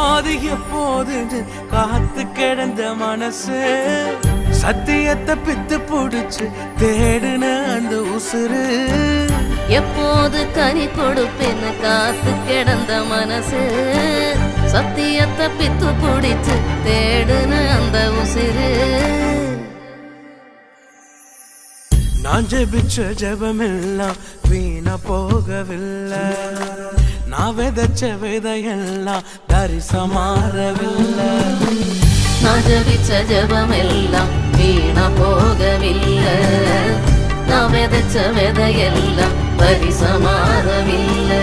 எப்போது எப்போது காத்து கிடந்த மனசு சத்தியத்தை பித்து புடிச்சு தேடுன அந்த உசுறு எப்போது கனி கொடுப்பேன்னு காத்து கிடந்த மனசு சத்தியத்தை பித்து புடிச்சு தேடுன அந்த உசுறு நான் ஜெபிச்ச ஜெபமெல்லாம் வீணா போகவில்லை நான் விதைச்ச விதையெல்லாம் தரிசமாறவில்லை நான் ஜெபிச்ச ஜெபமெல்லாம் வீணா போகவில்லை நான் விதைச்ச விதையெல்லாம் பரிசமாறவில்லை